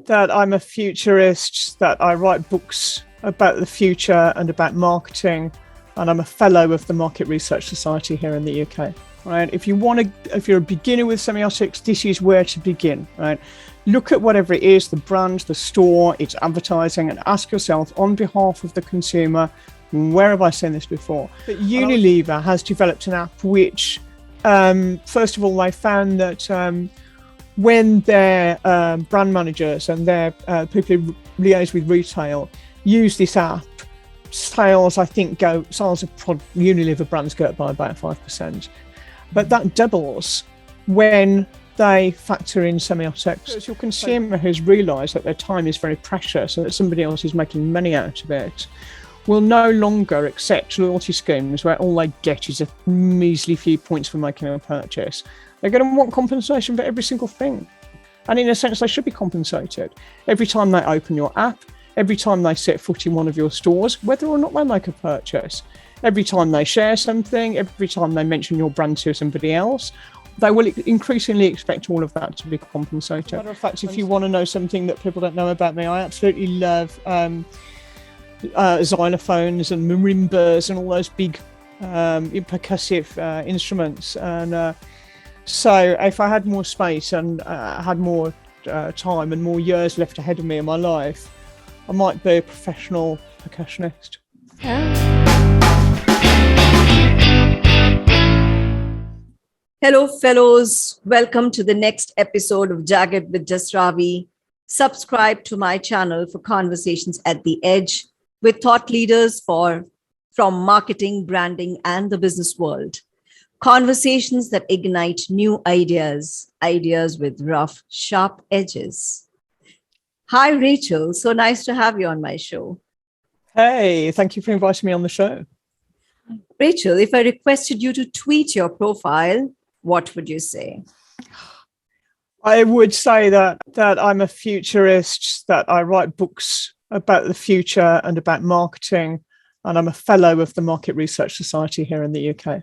that I'm a futurist, that I write books about the future and about marketing, and I'm a fellow of the Market Research Society here in the UK. Right? If you're a beginner with semiotics, this is where to begin. Right? Look at whatever it is, the brand, the store, its advertising, and ask yourself on behalf of the consumer, where have I seen this before? But Unilever has developed an app which, first of all, they found that when their brand managers and their people who liaise with retail use this app, sales of Unilever brands go up by about 5%. But that doubles when they factor in semiotics. It's your consumer who's realised that their time is very precious and that somebody else is making money out of it will no longer accept loyalty schemes where all they get is a measly few points for making a purchase. They're going to want compensation for every single thing. And in a sense, they should be compensated. Every time they open your app, every time they set foot in one of your stores, whether or not they make a purchase, every time they share something, every time they mention your brand to somebody else, they will increasingly expect all of that to be compensated. As a matter of fact, if you want to know something that people don't know about me, I absolutely love xylophones and marimbas and all those big percussive instruments. And so if I had more space and had more time and more years left ahead of me in my life, I might be a professional percussionist. Hello, fellows. Welcome to the next episode of Jagged with Just Ravi. Subscribe to my channel for conversations at the edge with thought leaders from marketing, branding, and the business world. Conversations that ignite new ideas with rough, sharp edges. Hi, Rachel. So nice to have you on my show. Hey, thank you for inviting me on the show. Rachel, if I requested you to tweet your profile, what would you say? I would say that I'm a futurist, that I write books about the future and about marketing, and I'm a fellow of the Market Research Society here in the UK.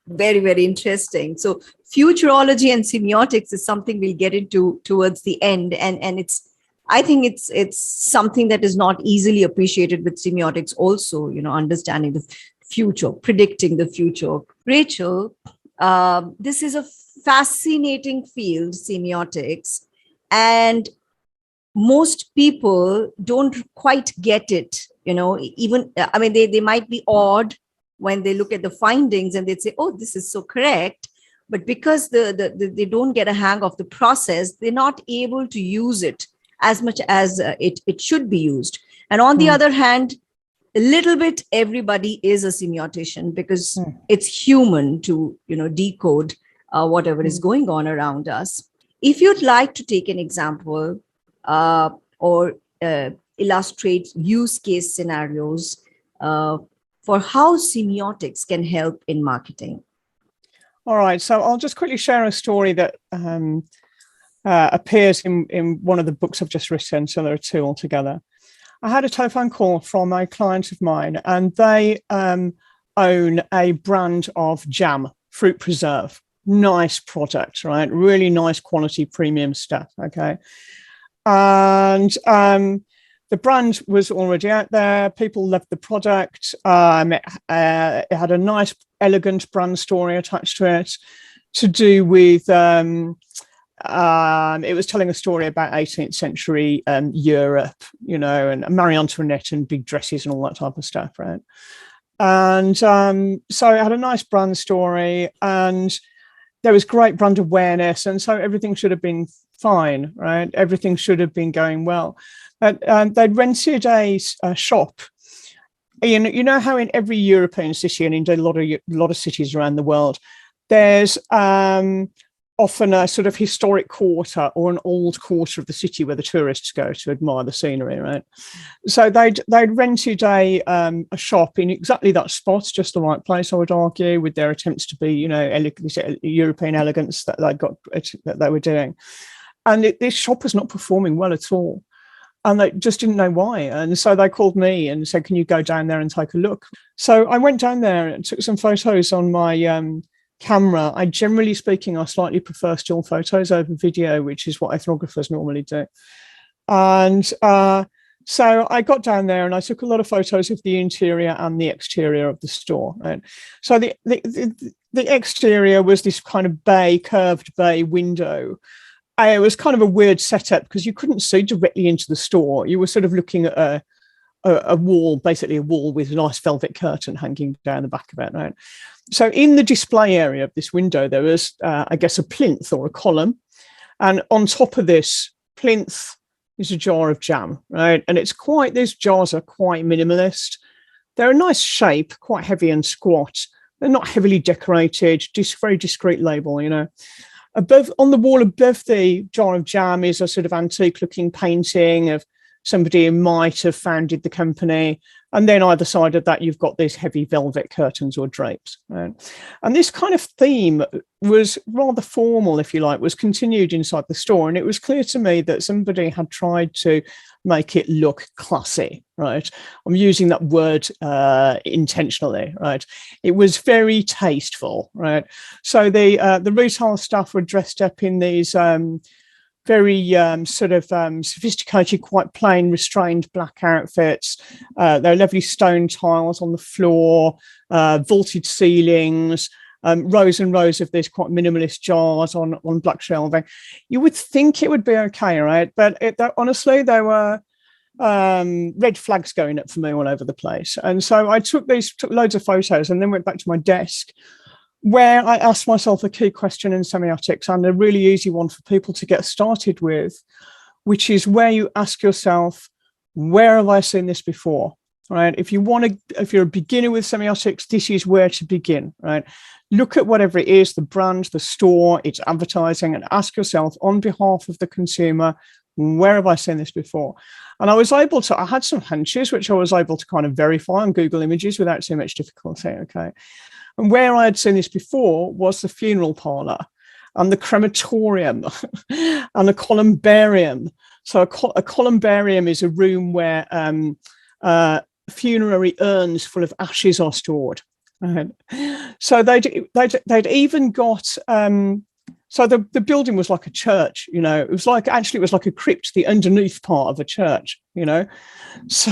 Very, very interesting. So futurology and semiotics is something we'll get into towards the end. And I think it's something that is not easily appreciated with semiotics also, understanding the future, predicting the future. Rachel, this is a fascinating field, semiotics, and most people don't quite get it. They might be awed when they look at the findings and they'd say, oh, this is so correct. But because they don't get a hang of the process, they're not able to use it as much as it should be used. And on the other hand, a little bit, everybody is a semiotician because it's human to, decode whatever is going on around us. If you'd like to take an example or illustrate use case scenarios for how semiotics can help in marketing. All right, so I'll just quickly share a story that appears in one of the books I've just written, so there are two altogether. I had a telephone call from a client of mine, and they own a brand of jam, fruit preserve. Nice product, right? Really nice quality premium stuff, okay? And the brand was already out there. People loved the product. It had a nice, elegant brand story attached to it to do with, it was telling a story about 18th century Europe, and Marie Antoinette and big dresses and all that type of stuff, right? And so it had a nice brand story and there was great brand awareness. And so everything should have been fine, right? Everything should have been going well. But they'd rented a shop. You know how in every European city and indeed a lot of cities around the world, there's often a sort of historic quarter or an old quarter of the city where the tourists go to admire the scenery, right? So they'd rented a shop in exactly that spot, just the right place, I would argue, with their attempts to be, European elegance that they were doing. And this shop was not performing well at all. And they just didn't know why. And so they called me and said, can you go down there and take a look? So I went down there and took some photos on my camera, I generally speaking, I slightly prefer still photos over video, which is what ethnographers normally do. And so I got down there and I took a lot of photos of the interior and the exterior of the store. Right? So the exterior was this kind of curved bay window. It was kind of a weird setup because you couldn't see directly into the store. You were sort of looking at a wall, basically a wall with a nice velvet curtain hanging down the back of it. Right. So in the display area of this window, there was, I guess, a plinth or a column. And on top of this plinth is a jar of jam, right? And these jars are quite minimalist. They're a nice shape, quite heavy and squat. They're not heavily decorated, just very discreet label, you know. On the wall above the jar of jam is a sort of antique looking painting of somebody who might have founded the company. And then either side of that, you've got these heavy velvet curtains or drapes. Right? And this kind of theme was rather formal, if you like, was continued inside the store. And it was clear to me that somebody had tried to make it look classy, right? I'm using that word intentionally, right? It was very tasteful, right? So the retail staff were dressed up in these very sophisticated, quite plain, restrained black outfits. There are lovely stone tiles on the floor, vaulted ceilings, rows and rows of these quite minimalist jars on black shelving. You would think it would be okay, right? But honestly, there were red flags going up for me all over the place. And so I took loads of photos and then went back to my desk, where I asked myself a key question in semiotics, and a really easy one for people to get started with, which is where you ask yourself, where have I seen this before? Right? If you're a beginner with semiotics, this is where to begin, right? Look at whatever it is, the brand, the store, its advertising, and ask yourself on behalf of the consumer, where have I seen this before? And I had some hunches, which I was able to kind of verify on Google Images without too much difficulty, okay? And where I had seen this before was the funeral parlor and the crematorium and the columbarium. So a columbarium is a room where funerary urns full of ashes are stored. Right. So they'd even got so the building was like a church, you know. It was like a crypt, the underneath part of a church, you know. So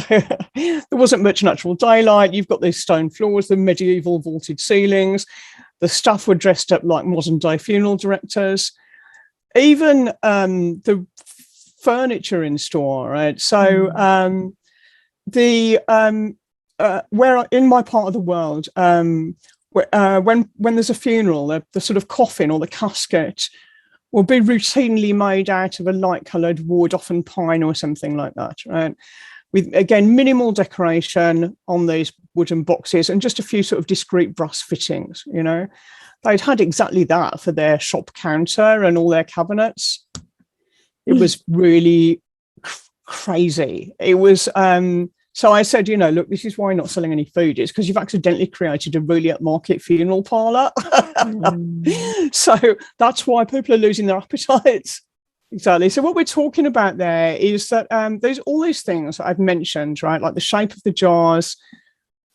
there wasn't much natural daylight. You've got these stone floors, the medieval vaulted ceilings. The staff were dressed up like modern day funeral directors. Even the furniture in store, right? So where in my part of the world, when there's a funeral, the sort of coffin or the casket will be routinely made out of a light-coloured wood, often pine or something like that, right? With, again, minimal decoration on these wooden boxes and just a few sort of discreet brass fittings, you know. They'd had exactly that for their shop counter and all their cabinets. It was really crazy. It was... So I said, you know, look, this is why you're not selling any food. It's because you've accidentally created a really upmarket funeral parlor. So that's why people are losing their appetites. Exactly. So what we're talking about there is that there's all these things that I've mentioned, right? Like the shape of the jars,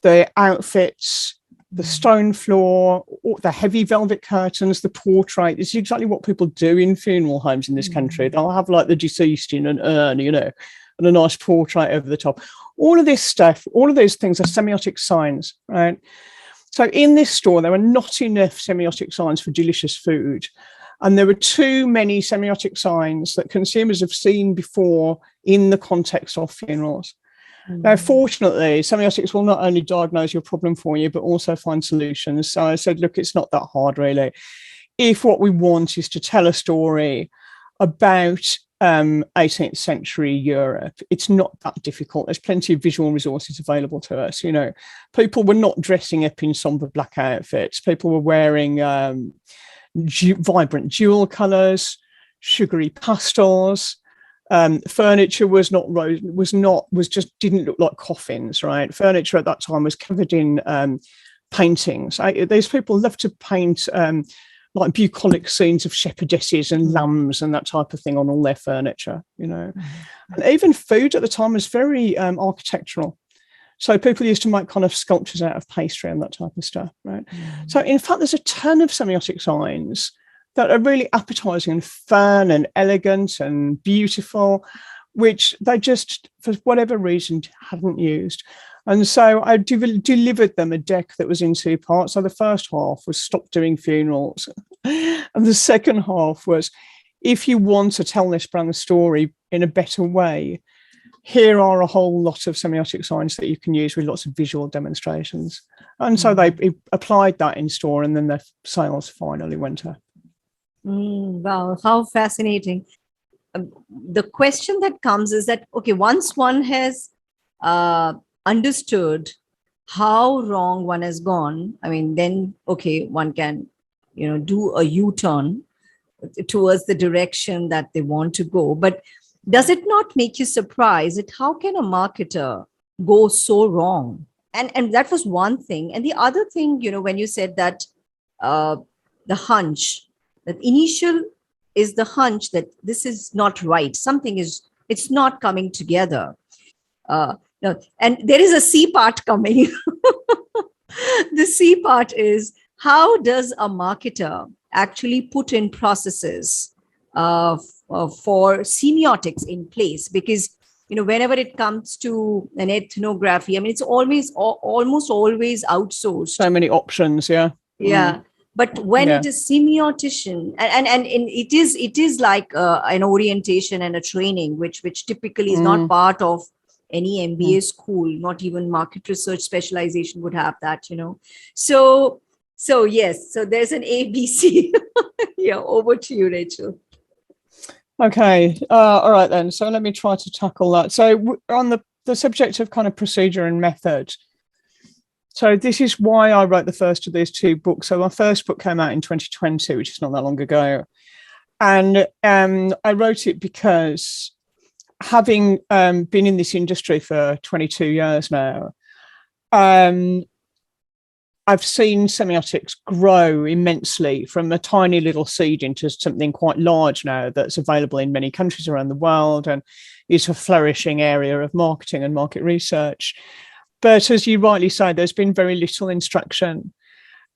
the outfits, the stone floor, the heavy velvet curtains, the portrait. This is exactly what people do in funeral homes in this country. They'll have like the deceased in an urn, you know, and a nice portrait over the top. All of this stuff, all of those things are semiotic signs, right? So in this store, there were not enough semiotic signs for delicious food. And there were too many semiotic signs that consumers have seen before in the context of funerals. Now, fortunately, semiotics will not only diagnose your problem for you, but also find solutions. So I said, look, it's not that hard, really. If what we want is to tell a story about 18th century Europe, it's not that difficult. There's plenty of visual resources available to us. You know, people were not dressing up in somber black outfits. People were wearing vibrant jewel colors, sugary pastels. Furniture just didn't look like coffins, right? Furniture at that time was covered in paintings. These people love to paint like bucolic scenes of shepherdesses and lambs and that type of thing on all their furniture, you know. And even food at the time was very architectural. So people used to make kind of sculptures out of pastry and that type of stuff, right? So in fact, there's a ton of semiotic signs that are really appetizing and fun and elegant and beautiful, which they just, for whatever reason, hadn't used. And so I delivered them a deck that was in 2 parts. So the first half was stop doing funerals. And the second half was, if you want to tell this brand story in a better way, here are a whole lot of semiotic signs that you can use with lots of visual demonstrations. And so they applied that in store, and then their sales finally went up. Wow, how fascinating. The question that comes is that, okay, once one has understood how wrong one has gone, I mean, then, okay, one can, do a U-turn towards the direction that they want to go. But does it not make you surprised at how can a marketer go so wrong? And that was one thing. And the other thing, when you said that the hunch, that initial is the hunch that this is not right. It's not coming together. No, and there is a C part coming. The C part is, how does a marketer actually put in processes for semiotics in place? Because whenever it comes to an ethnography, I mean, it's almost always outsourced. So many options, yeah. Yeah. But when it is semiotician, and it is like an orientation and a training, which typically is not part of any MBA school, not even market research specialization would have that, So yes, so there's an ABC. Yeah, over to you, Rachel. Okay, all right then. So let me try to tackle that. So on the subject of kind of procedure and method. So this is why I wrote the first of these 2 books. So my first book came out in 2020, which is not that long ago. And I wrote it because, having been in this industry for 22 years now, I've seen semiotics grow immensely from a tiny little seed into something quite large now that's available in many countries around the world and is a flourishing area of marketing and market research. But as you rightly say, there's been very little instruction.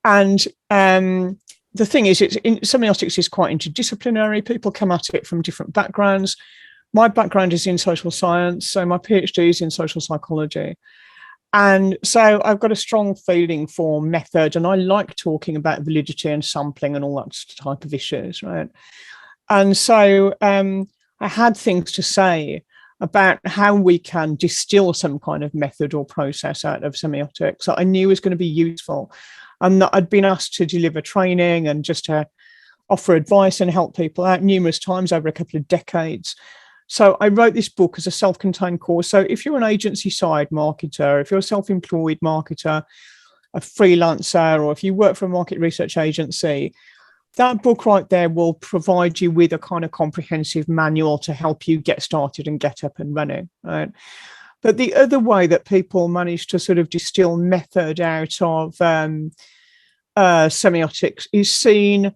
And the thing is, semiotics is quite interdisciplinary. People come at it from different backgrounds. My background is in social science, so my PhD is in social psychology. And so I've got a strong feeling for method, and I like talking about validity and sampling and all that type of issues, right? And so I had things to say about how we can distill some kind of method or process out of semiotics that I knew was going to be useful, and that I'd been asked to deliver training and just to offer advice and help people out numerous times over a couple of decades. So I wrote this book as a self-contained course. So if you're an agency side marketer, if you're a self-employed marketer, a freelancer, or if you work for a market research agency, that book right there will provide you with a kind of comprehensive manual to help you get started and get up and running, right? But the other way that people manage to sort of distill method out of semiotics is seen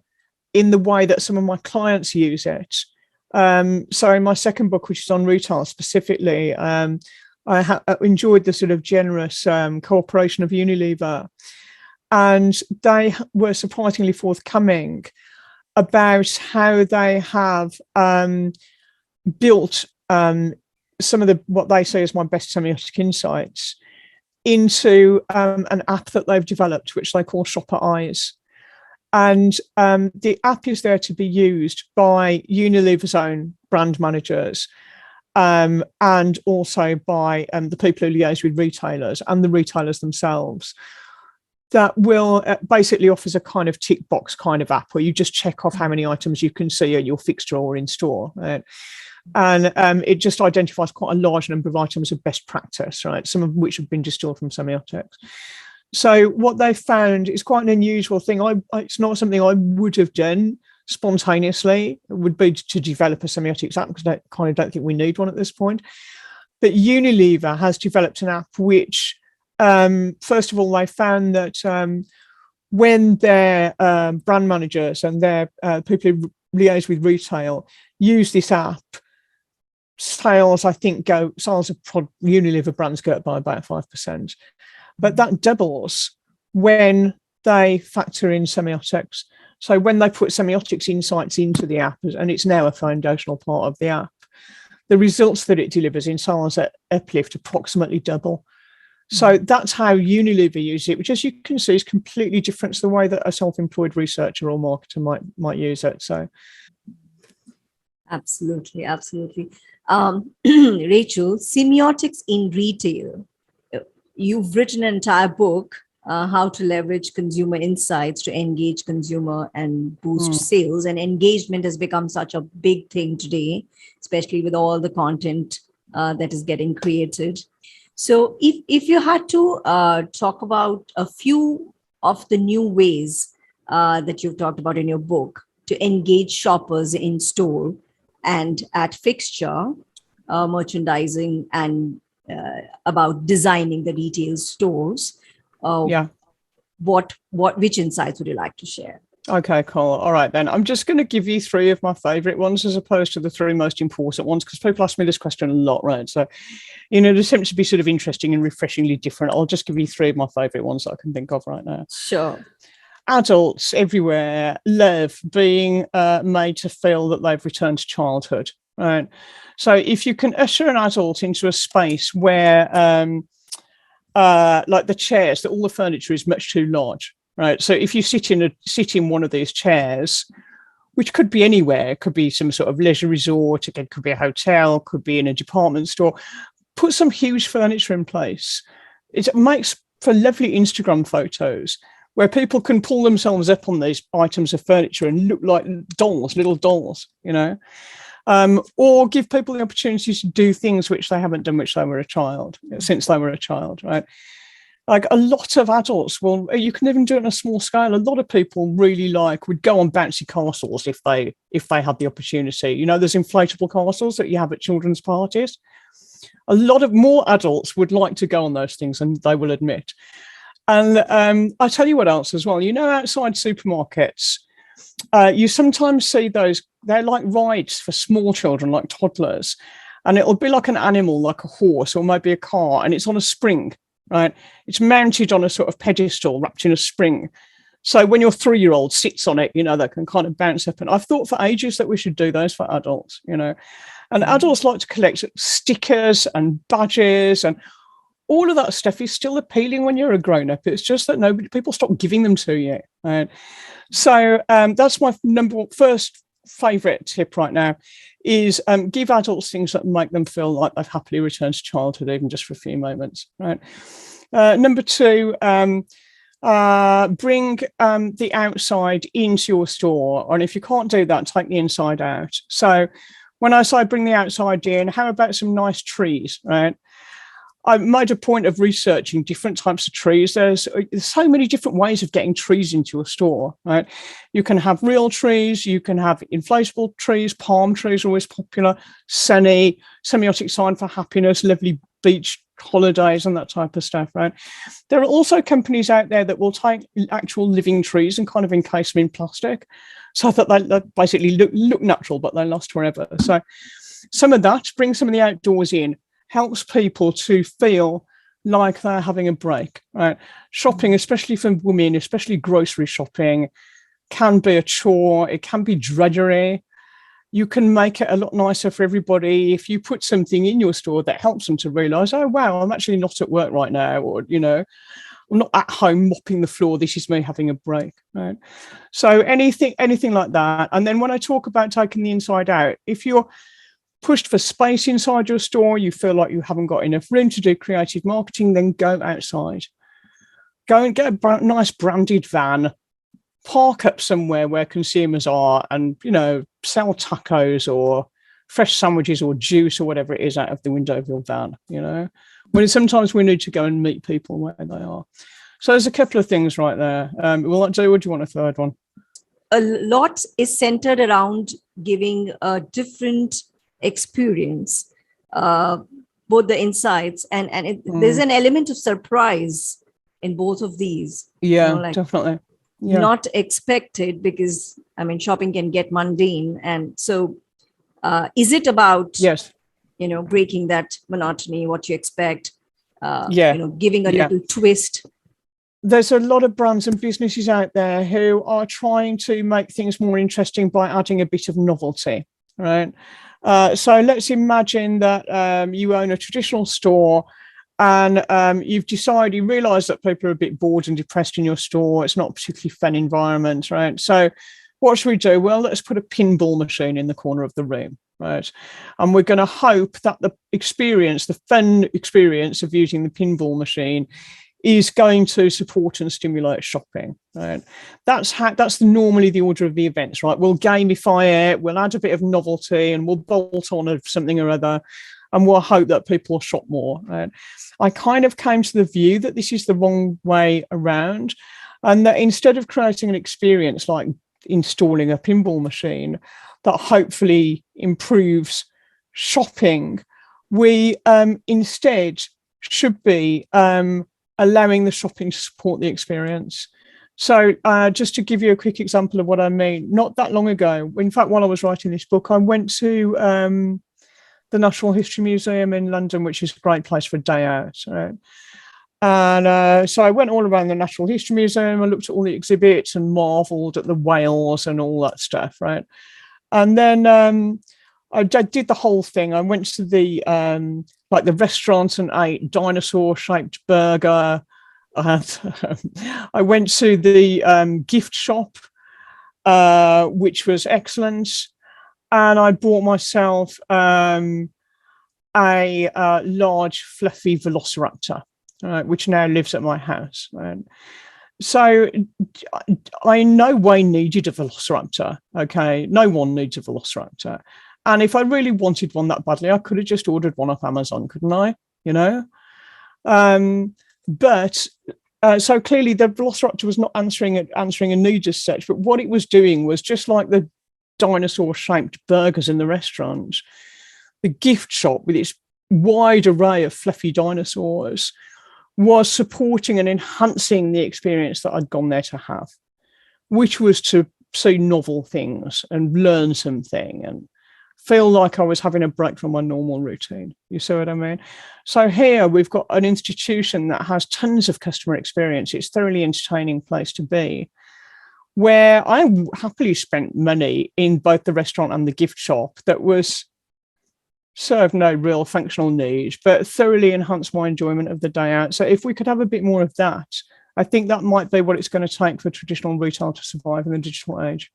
in the way that some of my clients use it. So in my second book, which is on retail specifically, I enjoyed the sort of generous cooperation of Unilever, and they were surprisingly forthcoming about how they have built some of what they say is my best semiotic insights into an app that they've developed, which they call Shopper Eyes. And the app is there to be used by Unilever's own brand managers, and also by the people who liaise with retailers and the retailers themselves. That will basically offers a kind of tick box kind of app where you just check off how many items you can see at your fixture or in store. Right? And it just identifies quite a large number of items of best practice, right? Some of which have been distilled from semiotics. So what they found is quite an unusual thing. It's not something I would have done spontaneously. It would be to develop a semiotics app, because I kind of don't think we need one at this point. But Unilever has developed an app which, first of all, they found that when their brand managers and their people who liaise with retail use this app, sales, I think, sales of Unilever brands go up by about 5%. But that doubles when they factor in semiotics. So when they put semiotics insights into the app, and it's now a foundational part of the app, the results that it delivers in sales uplift approximately double. So that's how Unilever use it, which, as you can see, is completely different to the way that a self-employed researcher or marketer might use it. So, absolutely. Rachel, semiotics in retail. You've written an entire book, how to leverage consumer insights to engage consumer and boost sales. And engagement has become such a big thing today, especially with all the content that is getting created. So if you had to talk about a few of the new ways that you've talked about in your book to engage shoppers in store and at fixture, merchandising, and about designing the retail stores, which insights would you like to share? Okay, cool. All right, then. I'm just going to give you 3 of my favorite ones as opposed to the 3 most important ones, because people ask me this question a lot, right? So, in an attempt to be sort of interesting and refreshingly different, I'll just give you 3 of my favorite ones that I can think of right now. Sure. Adults everywhere love being made to feel that they've returned to childhood, right? So if you can usher an adult into a space where, like the chairs, that all the furniture is much too large, right? So if you sit in one of these chairs, which could be anywhere, it could be some sort of leisure resort, again, could be a hotel, could be in a department store, put some huge furniture in place. It makes for lovely Instagram photos where people can pull themselves up on these items of furniture and look like dolls, little dolls, you know, or give people the opportunity to do things which they haven't done since they were a child, right? Like a lot of adults you can even do it on a small scale. A lot of people really would go on bouncy castles if they had the opportunity. You know, there's inflatable castles that you have at children's parties. A lot of more adults would like to go on those things, and they will admit. And I tell you what else as well. You know, outside supermarkets, you sometimes see those. They're like rides for small children, like toddlers, and it'll be like an animal, like a horse or maybe a car, and it's on a spring. Right, it's mounted on a sort of pedestal wrapped in a spring. So when your 3-year-old sits on it, you know, they can kind of bounce up. And I've thought for ages that we should do those for adults, you know. And adults like to collect stickers and badges, and all of that stuff is still appealing when you're a grown-up. It's just that people stop giving them to you. Right? So that's my first favourite tip right now is give adults things that make them feel like they've happily returned to childhood, even just for a few moments. Right. Number 2, bring the outside into your store. And if you can't do that, take the inside out. So when I say bring the outside in, how about some nice trees, right? I made a point of researching different types of trees. There's so many different ways of getting trees into a store, right? You can have real trees, you can have inflatable trees, palm trees are always popular, sunny, semiotic sign for happiness, lovely beach holidays and that type of stuff, right? There are also companies out there that will take actual living trees and kind of encase them in plastic so that they basically look natural, but they last forever. So some of that, bring some of the outdoors in, helps people to feel like they're having a break, right? Shopping, especially for women, especially grocery shopping, can be a chore. It can be drudgery. You can make it a lot nicer for everybody if you put something in your store that helps them to realize, oh, wow, I'm actually not at work right now, or, you know, I'm not at home mopping the floor. This is me having a break, right? So anything like that. And then when I talk about taking the inside out, if you're pushed for space inside your store, you feel like you haven't got enough room to do creative marketing, then go outside. Go and get a nice branded van, park up somewhere where consumers are, and, you know, sell tacos or fresh sandwiches or juice or whatever it is out of the window of your van, you know. When sometimes we need to go and meet people where they are. So there's a couple of things right there. Will that do, or do you want a third one? A lot is centered around giving a different experience, both the insights and there's an element of surprise in both of these. Yeah, you know, like definitely. Yeah. Not expected, because I mean shopping can get mundane, and so is it about breaking that monotony, what you expect, Yeah. giving a Yeah. little twist. There's a lot of brands and businesses out there who are trying to make things more interesting by adding a bit of novelty, right? So let's imagine that you own a traditional store and you realise that people are a bit bored and depressed in your store. It's not a particularly fun environment, right? So what should we do? Well, let's put a pinball machine in the corner of the room, right? And we're going to hope that the fun experience of using the pinball machine is going to support and stimulate shopping, right? That's normally the order of the events, right? We'll gamify it, we'll add a bit of novelty, and we'll bolt on of something or other, and we'll hope that people will shop more, right? I kind of came to the view that this is the wrong way around, and that instead of creating an experience like installing a pinball machine that hopefully improves shopping, we instead should be allowing the shopping to support the experience. So just to give you a quick example of what I mean, not that long ago, in fact, while I was writing this book, I went to the Natural History Museum in London, which is a great place for a day out. Right? And so I went all around the Natural History Museum. I looked at all the exhibits and marveled at the whales and all that stuff, right? And then I did the whole thing. I went to the restaurant and ate dinosaur-shaped burger. I went to the gift shop, which was excellent, and I bought myself a large, fluffy velociraptor, which now lives at my house. So I in no way needed a velociraptor. Okay, no one needs a velociraptor. And if I really wanted one that badly, I could have just ordered one off Amazon, couldn't I? So clearly the velociraptor was not answering a need as such, but what it was doing was just like the dinosaur-shaped burgers in the restaurants, the gift shop with its wide array of fluffy dinosaurs was supporting and enhancing the experience that I'd gone there to have, which was to see novel things and learn something and feel like I was having a break from my normal routine. You see what I mean? So here we've got an institution that has tons of customer experience. It's a thoroughly entertaining place to be, where I happily spent money in both the restaurant and the gift shop that was served no real functional need, but thoroughly enhanced my enjoyment of the day out. So if we could have a bit more of that, I think that might be what it's going to take for traditional retail to survive in the digital age.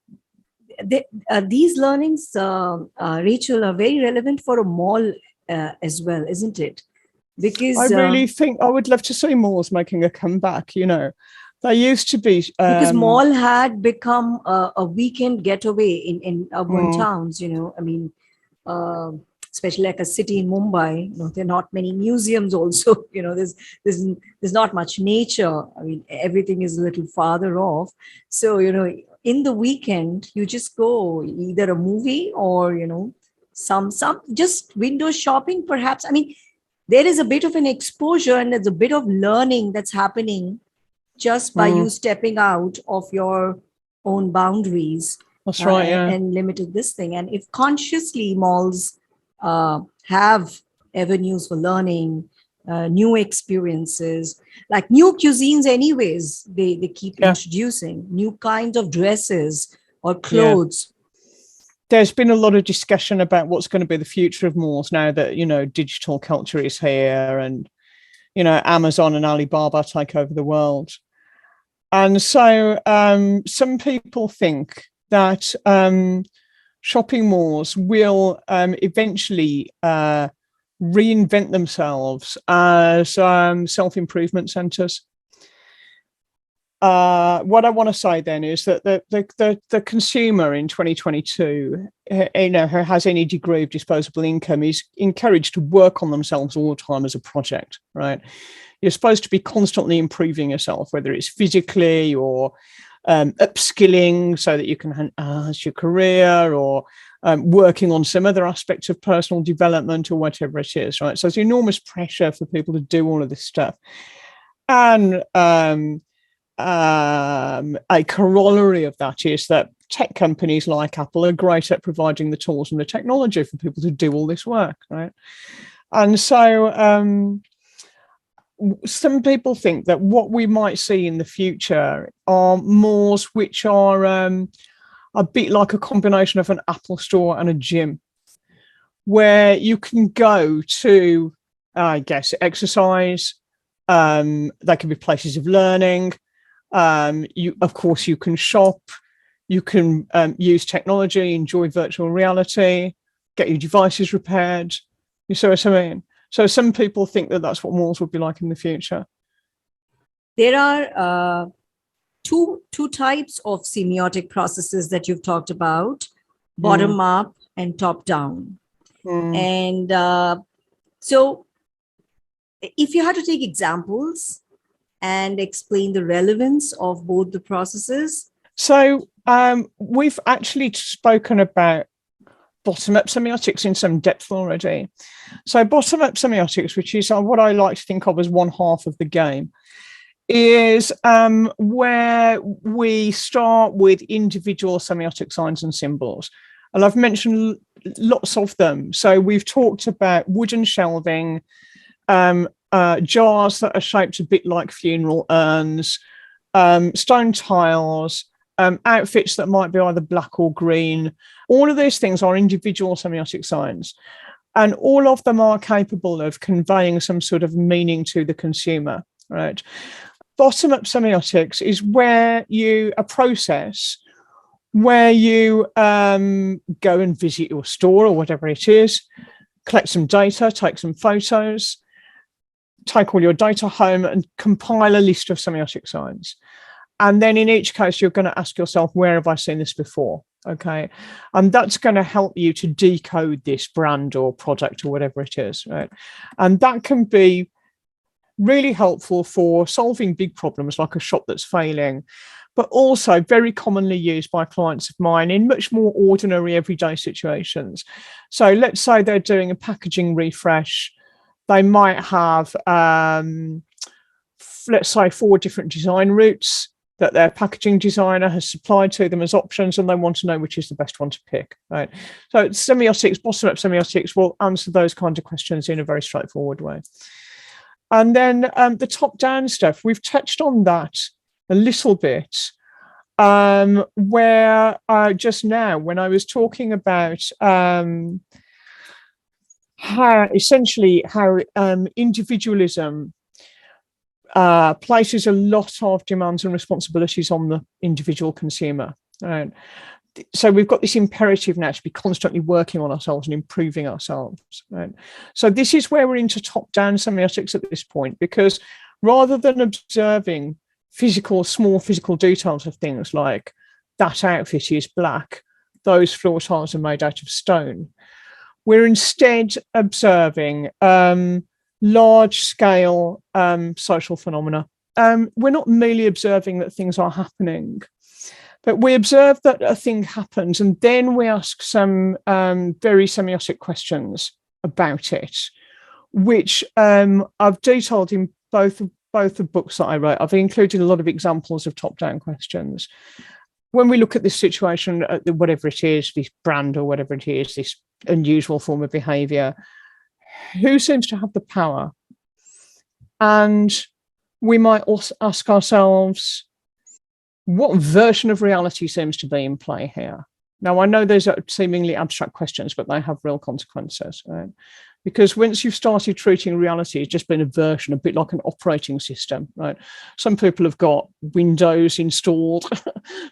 These learnings, Rachel, are very relevant for a mall as well, isn't it? Because I really think I would love to see malls making a comeback. They used to be because mall had become a weekend getaway in urban towns. Especially like a city in Mumbai, there are not many museums. Also, there's not much nature. I mean, everything is a little farther off. So in the weekend, you just go either a movie or some just window shopping, perhaps. I mean, there is a bit of an exposure and there's a bit of learning that's happening just by you stepping out of your own boundaries. That's right, and limited this thing. And if consciously malls have avenues for learning, new experiences, like new cuisines anyways, they keep introducing new kinds of dresses or clothes. There's been a lot of discussion about what's going to be the future of malls now that, digital culture is here and, Amazon and Alibaba take over the world. And so some people think that shopping malls will eventually reinvent themselves as self-improvement centres. What I want to say then is that the consumer in 2022, who has any degree of disposable income, is encouraged to work on themselves all the time as a project, right? You're supposed to be constantly improving yourself, whether it's physically or upskilling so that you can enhance your career, or working on some other aspects of personal development or whatever it is, right? So there's enormous pressure for people to do all of this stuff. And a corollary of that is that tech companies like Apple are great at providing the tools and the technology for people to do all this work, right? And so some people think that what we might see in the future are malls which are a bit like a combination of an Apple store and a gym, where you can go to, I guess, exercise. They can be places of learning. Of course, you can shop. You can use technology, enjoy virtual reality, get your devices repaired. You see what I mean? So some people think that that's what malls would be like in the future. There are two types of semiotic processes that you've talked about: bottom up and top down. And so if you had to take examples and explain the relevance of both the processes. So we've actually spoken about bottom-up semiotics in some depth already. So bottom-up semiotics, which is what I like to think of as one half of the game, is where we start with individual semiotic signs and symbols. And I've mentioned lots of them. So we've talked about wooden shelving, jars that are shaped a bit like funeral urns, stone tiles, outfits that might be either black or green. All of these things are individual semiotic signs, and all of them are capable of conveying some sort of meaning to the consumer, right? Bottom-up semiotics is where a process where you go and visit your store or whatever it is, collect some data, take some photos, take all your data home and compile a list of semiotic signs. And then in each case, you're going to ask yourself, where have I seen this before? Okay. And that's going to help you to decode this brand or product or whatever it is, right? And that can be really helpful for solving big problems like a shop that's failing, but also very commonly used by clients of mine in much more ordinary everyday situations. So let's say they're doing a packaging refresh. They might have, let's say, 4 different design routes that their packaging designer has supplied to them as options, and they want to know which is the best one to pick, right? So semiotics, bottom-up semiotics will answer those kinds of questions in a very straightforward way. And then the top-down stuff, we've touched on that a little bit, where just now, when I was talking about how individualism places a lot of demands and responsibilities on the individual consumer. Right? So we've got this imperative now to be constantly working on ourselves and improving ourselves. Right? So this is where we're into top-down semiotics at this point, because rather than observing small physical details of things like that outfit is black, those floor tiles are made out of stone, we're instead observing large-scale social phenomena. We're not merely observing that things are happening, but we observe that a thing happens, and then we ask some very semiotic questions about it, which I've detailed in both the books that I wrote. I've included a lot of examples of top-down questions. When we look at this situation, whatever it is, this brand or whatever it is, this unusual form of behavior, who seems to have the power? And we might also ask ourselves, what version of reality seems to be in play here? Now, I know those are seemingly abstract questions, but they have real consequences, right? Because once you've started treating reality as just being a version, a bit like an operating system, right? Some people have got Windows installed.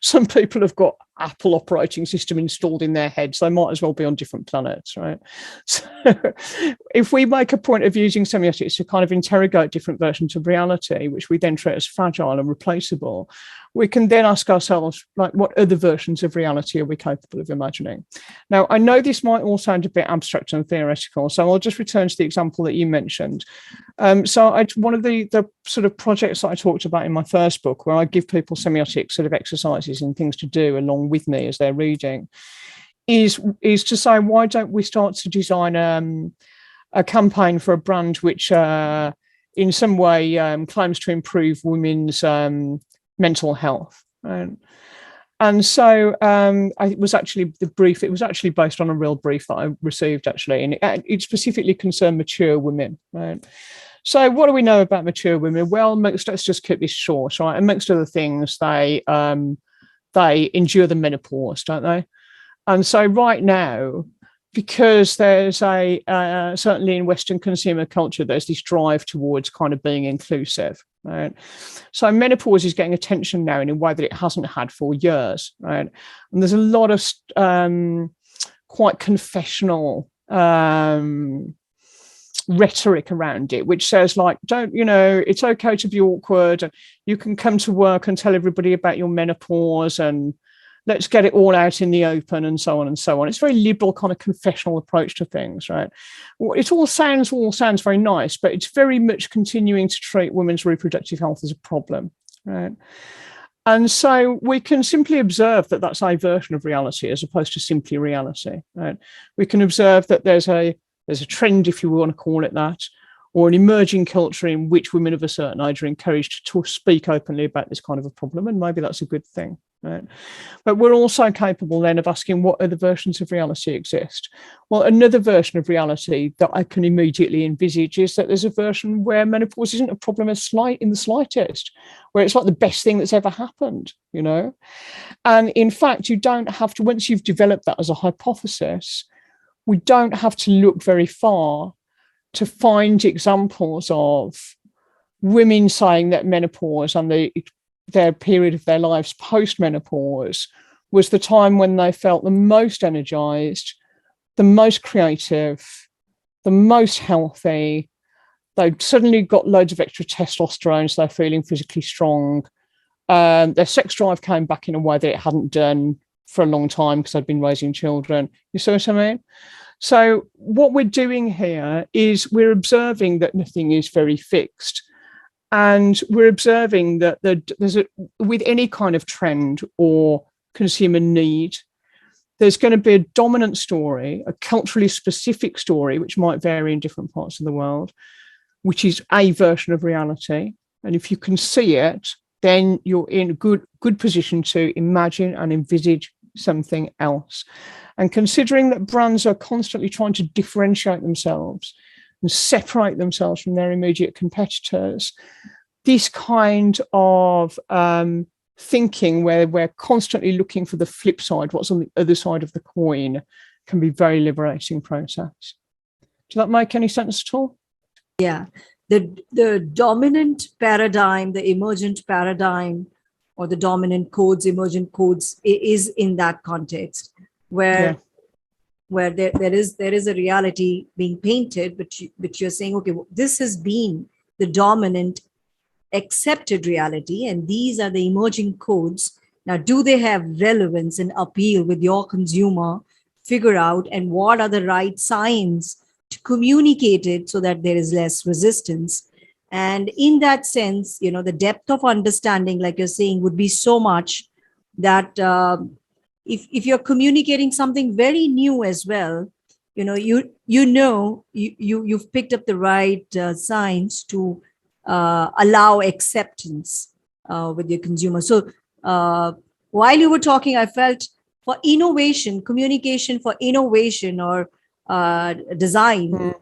Some people have got Apple operating system installed in their heads. They might as well be on different planets, right? So if we make a point of using semiotics to kind of interrogate different versions of reality, which we then treat as fragile and replaceable, we can then ask ourselves, like, what other versions of reality are we capable of imagining? Now, I know this might all sound a bit abstract and theoretical, so I'll just return to the example that you mentioned. So one of the sort of projects that I talked about in my first book, where I give people semiotic sort of exercises and things to do along with me as they're reading, is to say, why don't we start to design a campaign for a brand which in some way claims to improve women's mental health, right? And so it was actually based on a real brief that I received, actually, and it specifically concerned mature women, right? So what do we know about mature women? Well, let's just keep this short, right? Amongst other things, they endure the menopause, don't they? And so right now, because there's certainly in Western consumer culture, there's this drive towards kind of being inclusive, right? So menopause is getting attention now in a way that it hasn't had for years, right? And there's a lot of quite confessional rhetoric around it, which says like, it's okay to be awkward, and you can come to work and tell everybody about your menopause, and let's get it all out in the open, and so on and so on. It's a very liberal kind of confessional approach to things, right? It all sounds very nice, but it's very much continuing to treat women's reproductive health as a problem, right? And so we can simply observe that that's a version of reality as opposed to simply reality, right? We can observe that there's a trend, if you want to call it that, or an emerging culture in which women of a certain age are encouraged to speak openly about this kind of a problem, and maybe that's a good thing. Right. But we're also capable then of asking what other versions of reality exist. Well, another version of reality that I can immediately envisage is that there's a version where menopause isn't a problem in the slightest, where it's like the best thing that's ever happened, And in fact, you don't have to, once you've developed that as a hypothesis, we don't have to look very far to find examples of women saying that menopause and their period of their lives post-menopause was the time when they felt the most energized, the most creative, the most healthy. They suddenly got loads of extra testosterone, so they're feeling physically strong. Their sex drive came back in a way that it hadn't done for a long time because they'd been raising children. You see what I mean? So what we're doing here is we're observing that nothing is very fixed. And we're observing that with any kind of trend or consumer need, there's going to be a dominant story, a culturally specific story, which might vary in different parts of the world, which is a version of reality. And if you can see it, then you're in a good position to imagine and envisage something else. And considering that brands are constantly trying to differentiate themselves and separate themselves from their immediate competitors, this kind of thinking where we're constantly looking for the flip side, what's on the other side of the coin, can be a very liberating process. Does that make any sense at all? Yeah. The dominant paradigm, the emergent paradigm, or the dominant codes, emergent codes, is in that context where there is a reality being painted, but you're saying, okay, this has been the dominant accepted reality, and these are the emerging codes. Now, do they have relevance and appeal with your consumer? Figure out, and what are the right signs to communicate it so that there is less resistance. And in that sense, the depth of understanding, like you're saying, would be so much that if you're communicating something very new as well, you've picked up the right signs to allow acceptance with your consumer. So while you were talking, I felt for innovation, communication for innovation or design,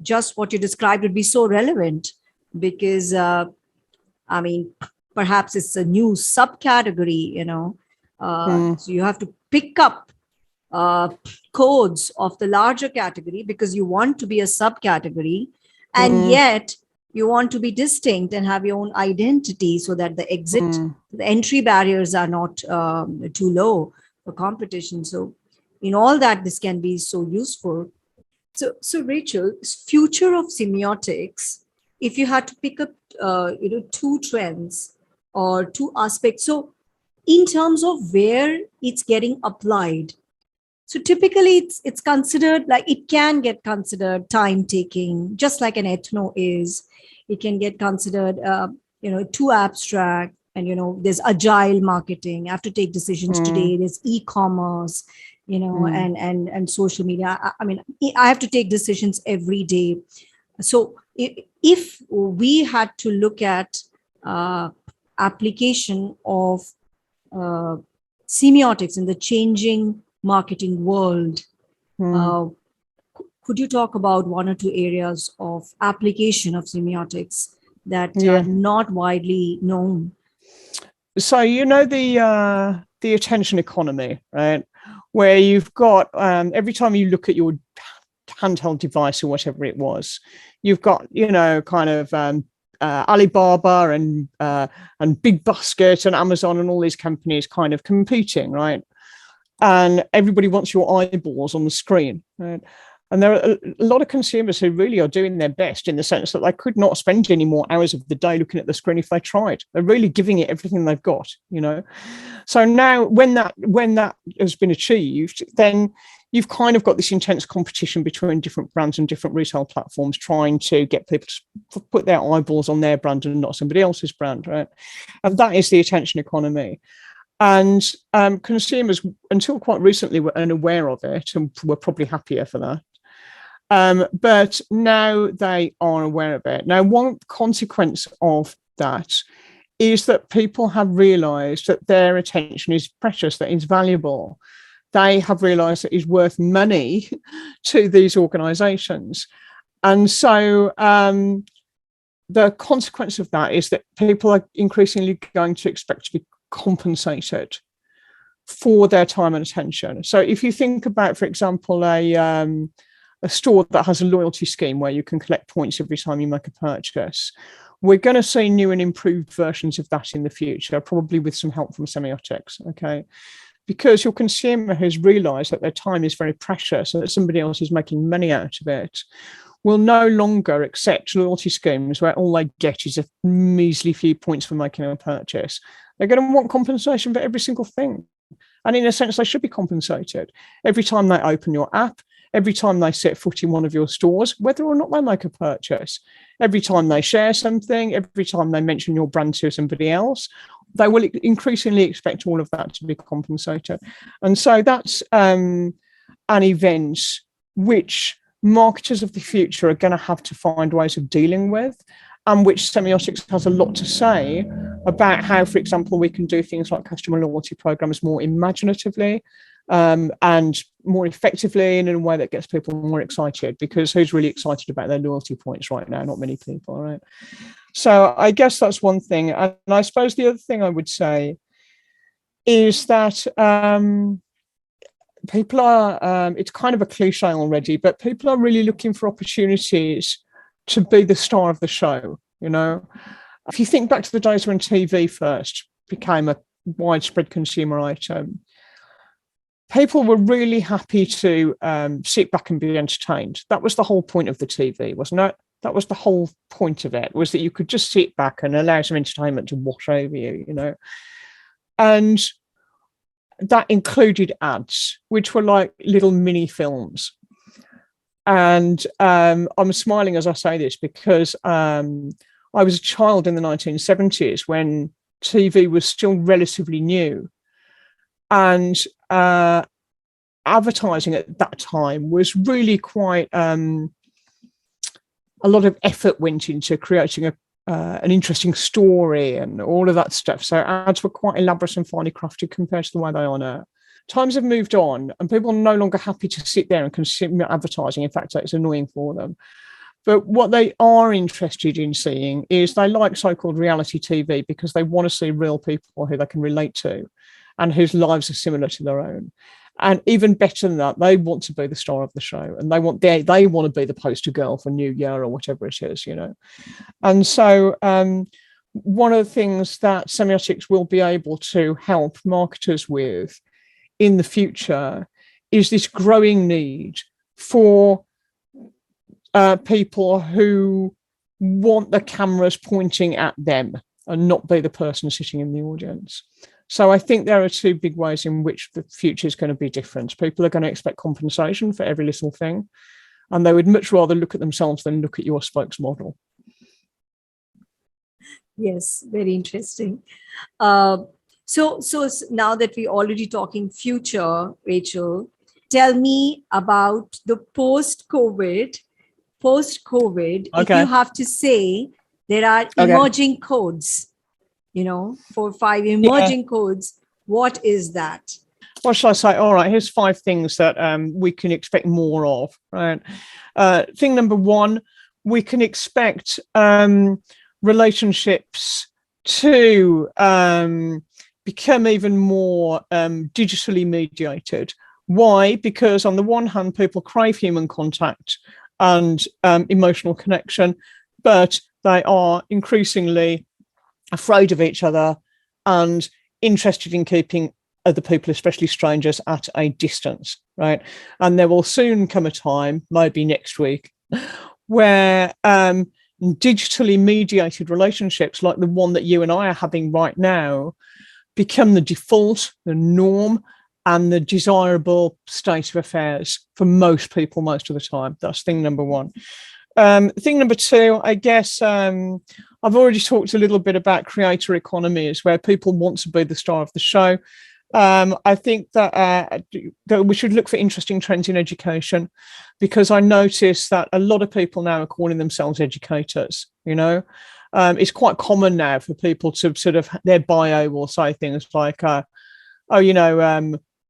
just what you described would be so relevant, because perhaps it's a new subcategory, so you have to pick up codes of the larger category because you want to be a subcategory, and yet you want to be distinct and have your own identity so that the entry barriers are not too low for competition. So in all that, this can be so useful. So Rachel, future of semiotics, if you had to pick up, two trends or two aspects. So in terms of where it's getting applied, so typically it's considered, like, it can get considered time taking, just like an ethno is. It can get considered, too abstract. And, there's agile marketing. I have to take decisions today. There's e-commerce, and social media. I have to take decisions every day. So if we had to look at application of semiotics in the changing marketing world. Could you talk about one or two areas of application of semiotics that are not widely known? So, you know, the attention economy, right? Where you've got, every time you look at your handheld device or whatever it was, you've got, you know, kind of Alibaba and Big Basket and Amazon and all these companies kind of competing, right? And everybody wants your eyeballs on the screen, right? And there are a lot of consumers who really are doing their best in the sense that they could not spend any more hours of the day looking at the screen if they tried. They're really giving it everything they've got, you know. So now when that has been achieved, then you've kind of got this intense competition between different brands and different retail platforms trying to get people to put their eyeballs on their brand and not somebody else's brand, right? And that is the attention economy. And consumers, until quite recently, were unaware of it and were probably happier for that. But now they are aware of it. Now, one consequence of that is that people have realized that their attention is precious, that it's valuable. They have realized that it's worth money to these organizations. And so the consequence of that is that people are increasingly going to expect to be compensated for their time and attention. So if you think about, for example, a store that has a loyalty scheme where you can collect points every time you make a purchase, we're going to see new and improved versions of that in the future, probably with some help from semiotics, okay? Because your consumer has realized that their time is very precious and that somebody else is making money out of it, will no longer accept loyalty schemes where all they get is a measly few points for making a purchase. They're going to want compensation for every single thing. And in a sense, they should be compensated. Every time they open your app, every time they set foot in one of your stores, whether or not they make a purchase, every time they share something, every time they mention your brand to somebody else, they will increasingly expect all of that to be compensated. And so that's an event which marketers of the future are going to have to find ways of dealing with, and which semiotics has a lot to say about how, for example, we can do things like customer loyalty programs more imaginatively, and more effectively and in a way that gets people more excited, because who's really excited about their loyalty points right now? Not many people, right? So I guess that's one thing. And I suppose the other thing I would say is that people are, it's kind of a cliche already, but people are really looking for opportunities to be the star of the show, you know? If you think back to the days when TV first became a widespread consumer item, people were really happy to sit back and be entertained. That was the whole point of the TV, wasn't it? That was the whole point of it, was that you could just sit back and allow some entertainment to wash over you, you know? And that included ads, which were like little mini films. And I'm smiling as I say this because I was a child in the 1970s when TV was still relatively new. And advertising at that time was really quite a lot of effort went into creating an interesting story and all of that stuff. So ads were quite elaborate and finely crafted compared to the way they are now. Times have moved on and people are no longer happy to sit there and consume advertising. In fact, it's annoying for them. But what they are interested in seeing is they like so-called reality TV because they want to see real people who they can relate to and whose lives are similar to their own. And even better than that, they want to be the star of the show, and they want to be the poster girl for New Year or whatever it is, you know. And so one of the things that semiotics will be able to help marketers with in the future is this growing need for people who want the cameras pointing at them and not be the person sitting in the audience. So I think there are two big ways in which the future is going to be different. People are going to expect compensation for every little thing, and they would much rather look at themselves than look at your spokesmodel. Yes, very interesting. So now that we're already talking future, Rachel, tell me about the post-COVID. Okay. If you have to say, there are emerging codes, you know, 4 or 5 emerging codes. What is that? What shall I say? All right, here's 5 things that we can expect more of, right? Thing number 1, we can expect relationships to become even more digitally mediated. Why? Because on the one hand, people crave human contact and emotional connection, but they are increasingly afraid of each other and interested in keeping other people, especially strangers, at a distance, right? And there will soon come a time, maybe next week, where digitally mediated relationships like the one that you and I are having right now become the default, the norm, and the desirable state of affairs for most people most of the time. That's thing number 1. Thing number 2, I guess I've already talked a little bit about creator economies, where people want to be the star of the show. I think that we should look for interesting trends in education, because I notice that a lot of people now are calling themselves educators. It's quite common now for people to sort of, their bio will say things like,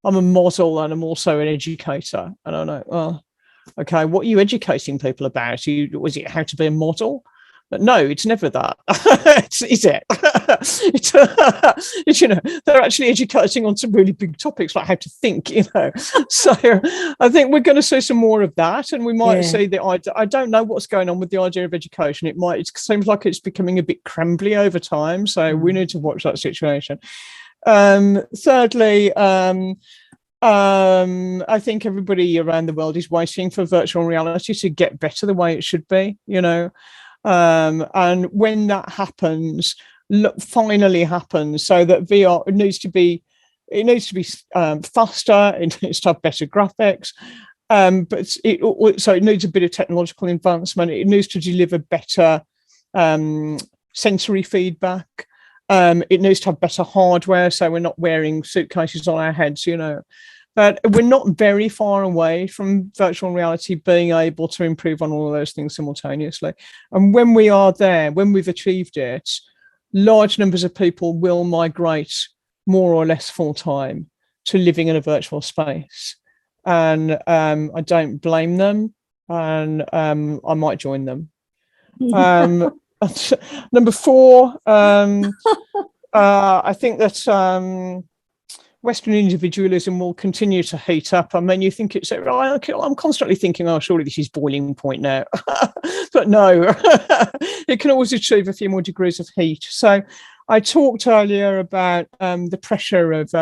I'm a model and I'm also an educator. And I'm like, well, okay, what are you educating people about? Was it how to be a model? But no, it's never that. Is it? They're actually educating on some really big topics like how to think, So I think we're going to see some more of that, and we might see the idea. I don't know what's going on with the idea of education. It seems like it's becoming a bit crumbly over time. So we need to watch that situation. Thirdly, I think everybody around the world is waiting for virtual reality to get better the way it should be, and when that happens, finally happens, so that VR needs to be faster, it needs to have better graphics, but it needs a bit of technological advancement. It needs to deliver better sensory feedback. It needs to have better hardware, so we're not wearing suitcases on our heads, But we're not very far away from virtual reality being able to improve on all of those things simultaneously. And when we are there, when we've achieved it, large numbers of people will migrate more or less full time to living in a virtual space. And I don't blame them. And I might join them. Number 4, I think that Western individualism will continue to heat up. I mean, you think I'm constantly thinking, oh, surely this is boiling point now. But no, it can always achieve a few more degrees of heat. So I talked earlier about the pressure of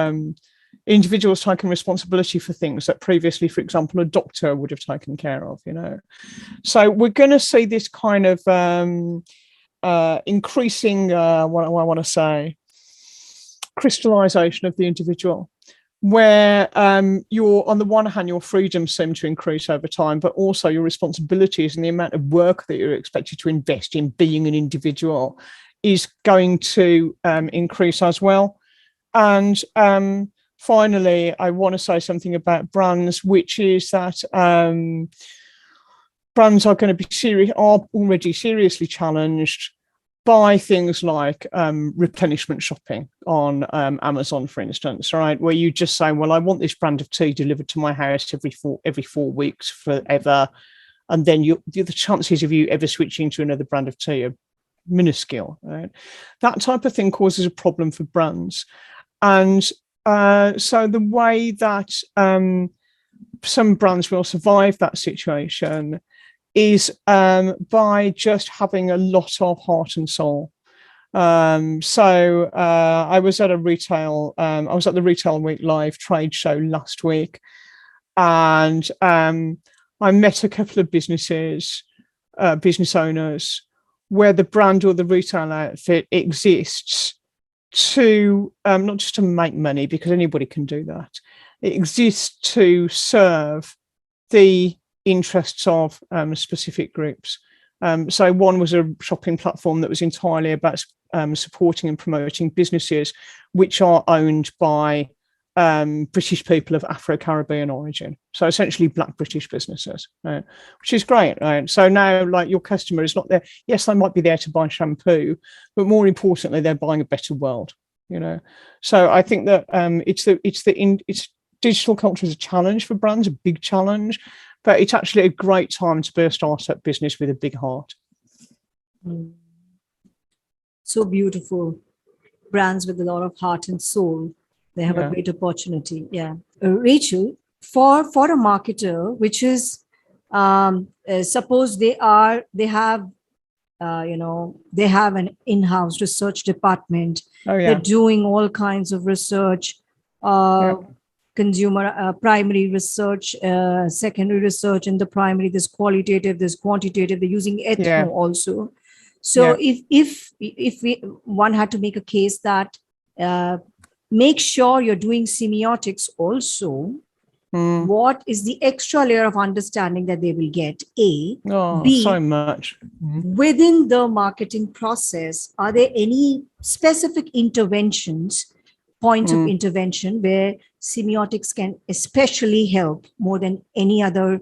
individuals taking responsibility for things that previously, for example, a doctor would have taken care of, So we're going to see this kind of increasing, what I want to say, crystallization of the individual, where you're, on the one hand, your freedoms seem to increase over time, but also your responsibilities and the amount of work that you're expected to invest in being an individual is going to increase as well. And finally, I want to say something about brands, which is that brands are going to be already seriously challenged by things like replenishment shopping on Amazon, for instance, right? Where you just say, well, I want this brand of tea delivered to my house every 4 weeks forever. And then the chances of you ever switching to another brand of tea are minuscule, right? That type of thing causes a problem for brands. And so the way that some brands will survive that situation is by just having a lot of heart and soul. So I was at the Retail Week Live trade show last week, and I met a couple of business owners, where the brand or the retail outfit exists to not just to make money, because anybody can do that. It exists to serve the interests of specific groups. So one was a shopping platform that was entirely about supporting and promoting businesses which are owned by British people of Afro-Caribbean origin. So essentially Black British businesses, right? Which is great, right? So now, like, your customer is not there. Yes, they might be there to buy shampoo, but more importantly, they're buying a better world. So I think that it's digital culture is a challenge for brands, a big challenge, but it's actually a great time to be a startup business with a big heart. So beautiful. Brands with a lot of heart and soul, they have a great opportunity. Rachel, for a marketer, which is suppose they have they have an in-house research department. They're doing all kinds of research, consumer primary research, secondary research. In the primary, there's qualitative, there's quantitative. They're using ethno also. So if one had to make a case that make sure you're doing semiotics also, what is the extra layer of understanding that they will get? B, so much. Within the marketing process, are there any specific interventions, points of intervention where semiotics can especially help more than any other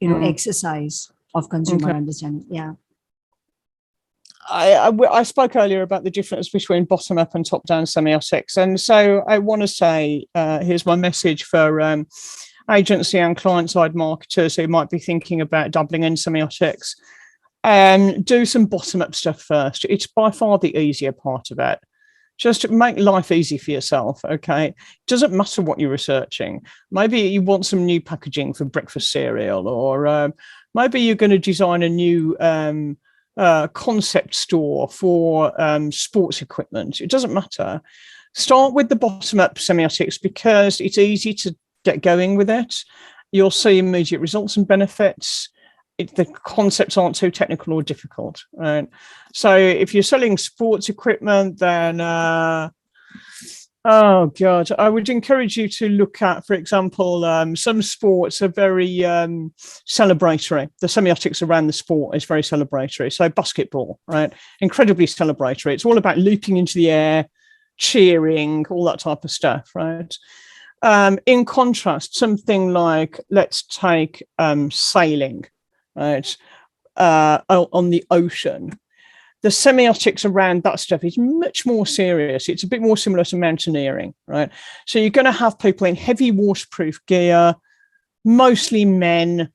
exercise of consumer understanding? I spoke earlier about the difference between bottom-up and top-down semiotics. And so I want to say, here's my message for agency and client-side marketers who might be thinking about doubling in semiotics. Do some bottom-up stuff first. It's by far the easier part of it. Just make life easy for yourself, okay? Doesn't matter what you're researching. Maybe you want some new packaging for breakfast cereal, or maybe you're going to design a new concept store for sports equipment. It doesn't matter. Start with the bottom-up semiotics because it's easy to get going with it. You'll see immediate results and benefits. The concepts aren't too technical or difficult, right? So if you're selling sports equipment, then oh God, I would encourage you to look at, for example, some sports are very celebratory. The semiotics around the sport is very celebratory. So basketball, right? Incredibly celebratory. It's all about leaping into the air, cheering, all that type of stuff, right? In contrast, something like, let's take sailing, right? On the ocean. The semiotics around that stuff is much more serious. It's a bit more similar to mountaineering, right? So you're going to have people in heavy waterproof gear, mostly men.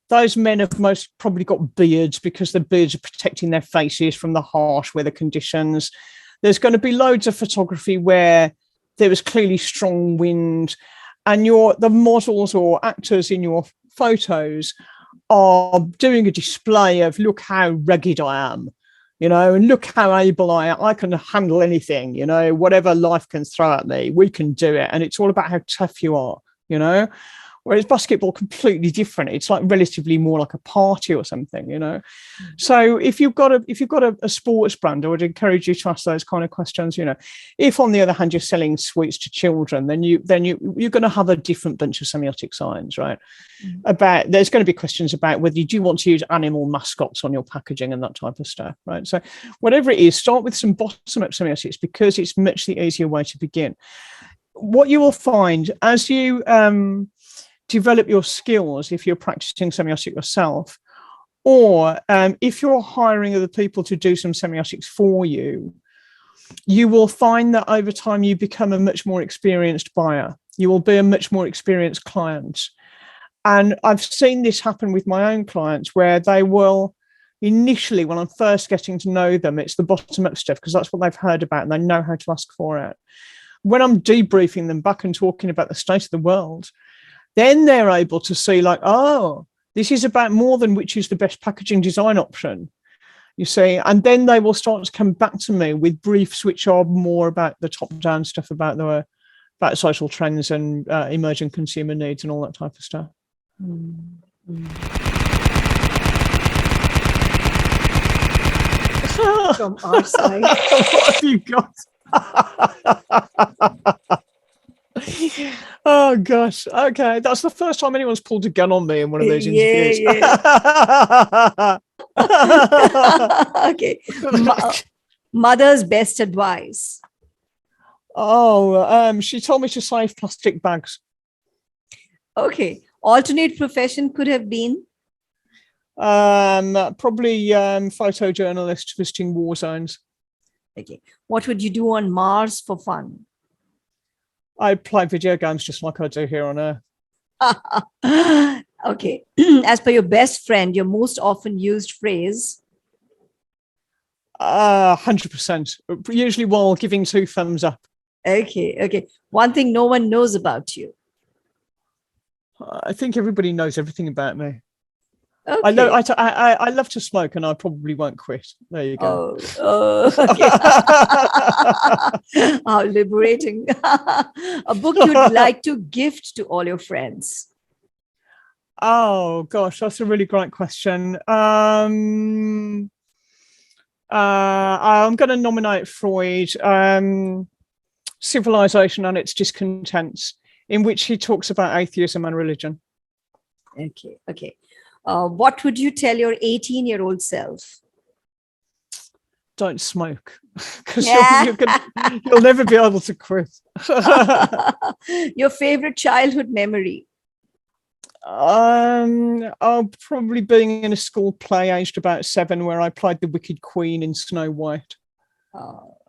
Those men have most probably got beards because the beards are protecting their faces from the harsh weather conditions. There's going to be loads of photography where there was clearly strong wind, and the models or actors in your photos are doing a display of, look how rugged I am, and look how able I can handle anything, whatever life can throw at me, we can do it. And it's all about how tough you are, whereas basketball completely different. It's like relatively more like a party or something, So if you've got a sports brand, I would encourage you to ask those kind of questions. If on the other hand you're selling sweets to children, then you're going to have a different bunch of semiotic signs, right? There's going to be questions about whether you do want to use animal mascots on your packaging and that type of stuff, right? So whatever it is, start with some bottom-up semiotics because it's much the easier way to begin. What you will find as you develop your skills, if you're practicing semiotic yourself, or if you're hiring other people to do some semiotics for you, you will find that over time you become a much more experienced buyer. You will be a much more experienced client. And I've seen this happen with my own clients where they will initially, when I'm first getting to know them, it's the bottom-up stuff because that's what they've heard about and they know how to ask for it. When I'm debriefing them back and talking about the state of the world, then they're able to see like, oh, this is about more than which is the best packaging design option, you see. And then they will start to come back to me with briefs which are more about the top-down stuff, about social trends and emerging consumer needs and all that type of stuff. From our side. What have you got? Oh gosh. Okay, that's the first time anyone's pulled a gun on me in one of those interviews. Okay. Mother's best advice. She told me to save plastic bags. Okay. Alternate profession could have been? Probably photojournalist visiting war zones. Okay. What would you do on Mars for fun? I play video games just like I do here on Earth. Okay. As per your best friend, your most often used phrase? 100%. Usually while giving 2 thumbs up. Okay. Okay. One thing no one knows about you. I think everybody knows everything about me. Okay. I love to smoke, and I probably won't quit. There you go. Okay. How liberating. A book you'd like to gift to all your friends. Oh gosh, that's a really great question. I'm going to nominate Freud, Civilization and Its Discontents, in which he talks about atheism and religion. Okay. Okay. What would you tell your 18-year-old self? Don't smoke, because you'll never be able to quit. Your favorite childhood memory? Probably being in a school play aged about 7, where I played the Wicked Queen in Snow White.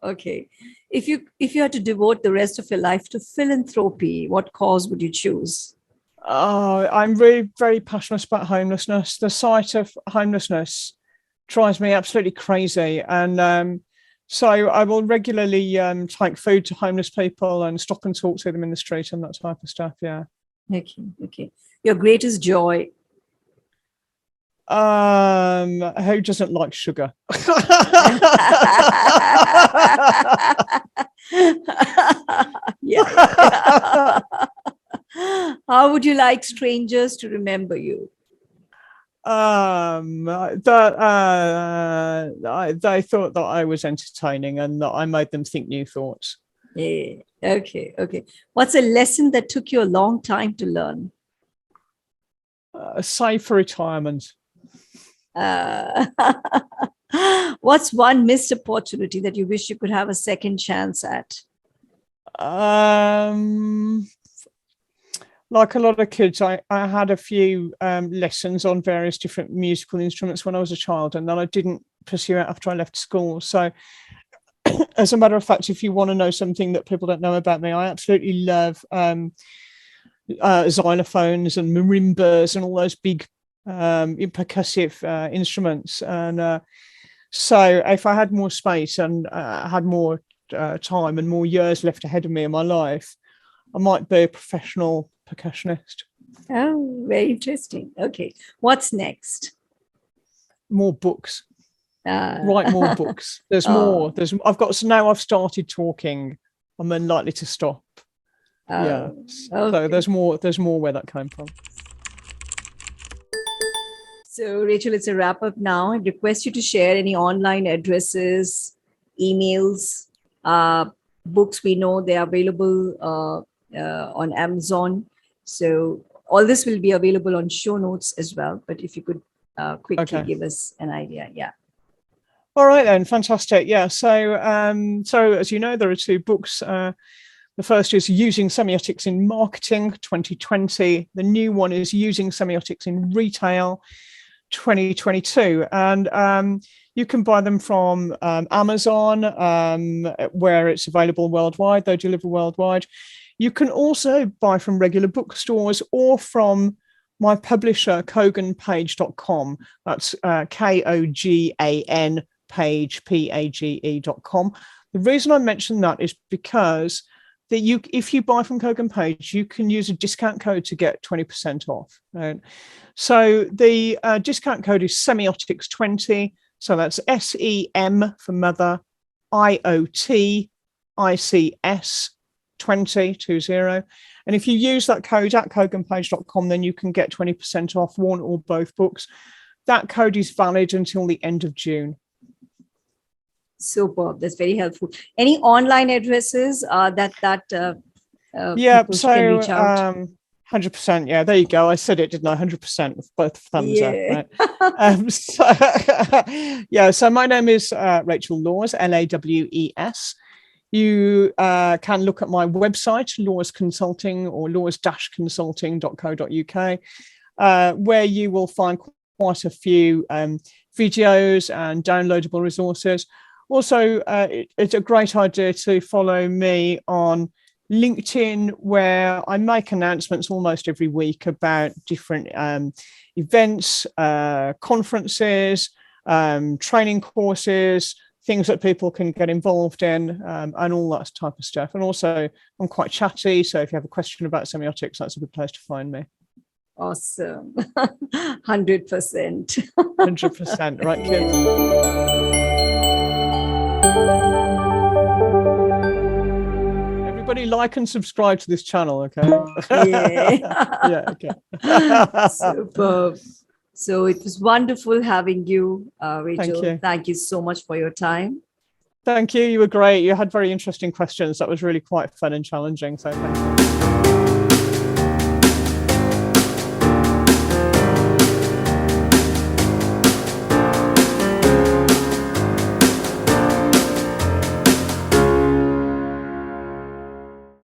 Okay. If you had to devote the rest of your life to philanthropy, what cause would you choose? I'm really very passionate about homelessness. The sight of homelessness drives me absolutely crazy, and so I will regularly take food to homeless people and stop and talk to them in the street and that type of stuff. Yeah. Okay. Okay. Your greatest joy? Who doesn't like sugar? Yeah. How would you like strangers to remember you? They thought that I was entertaining and that I made them think new thoughts. Yeah. Okay. Okay. What's a lesson that took you a long time to learn? Save for retirement. What's one missed opportunity that you wish you could have a second chance at? Like a lot of kids, I had a few lessons on various different musical instruments when I was a child, and then I didn't pursue it after I left school. So as a matter of fact, if you want to know something that people don't know about me, I absolutely love xylophones and marimbas and all those big percussive instruments. And so if I had more space and had more time and more years left ahead of me in my life, I might be a professional percussionist. Oh, very interesting. Okay. What's next? More books. Write more books. There's more. Now I've started talking. I'm unlikely to stop. Yeah. Okay. So there's more where that came from. So Rachel, it's a wrap up now. I request you to share any online addresses, emails, books. We know they are available on Amazon. So all this will be available on show notes as well. But if you could quickly give us an idea. Yeah. All right, then. Fantastic. Yeah. So as you know, there are 2 books. The first is Using Semiotics in Marketing 2020. The new one is Using Semiotics in Retail 2022. And you can buy them from Amazon, where it's available worldwide. They deliver worldwide. You can also buy from regular bookstores or from my publisher, koganpage.com. That's KOGAN page, PAGE.com. The reason I mention that is because if you buy from Kogan Page, you can use a discount code to get 20% off. Right? So the discount code is Semiotics20. So that's SEM for mother, IOTICS 20. And if you use that code at koganpage.com, then you can get 20% off one or both books. That code is valid until the end of June. Superb. That's very helpful. Any online addresses that people can reach out? 100%. Yeah, there you go. I said it, didn't I? 100% with both thumbs up. Right? So my name is Rachel Laws, LAWES. You can look at my website, Laws Consulting, or laws-consulting.co.uk, where you will find quite a few videos and downloadable resources. Also, it's a great idea to follow me on LinkedIn, where I make announcements almost every week about different events, conferences, training courses, things that people can get involved in, and all that type of stuff. And also, I'm quite chatty, so if you have a question about semiotics, that's a good place to find me. Awesome. 100%. 100%. Right, kids? Everybody like and subscribe to this channel, okay? Yeah. Yeah, okay. Superb. So it was wonderful having you, Rachel. Thank you. Thank you so much for your time. Thank you. You were great. You had very interesting questions. That was really quite fun and challenging. So thank you.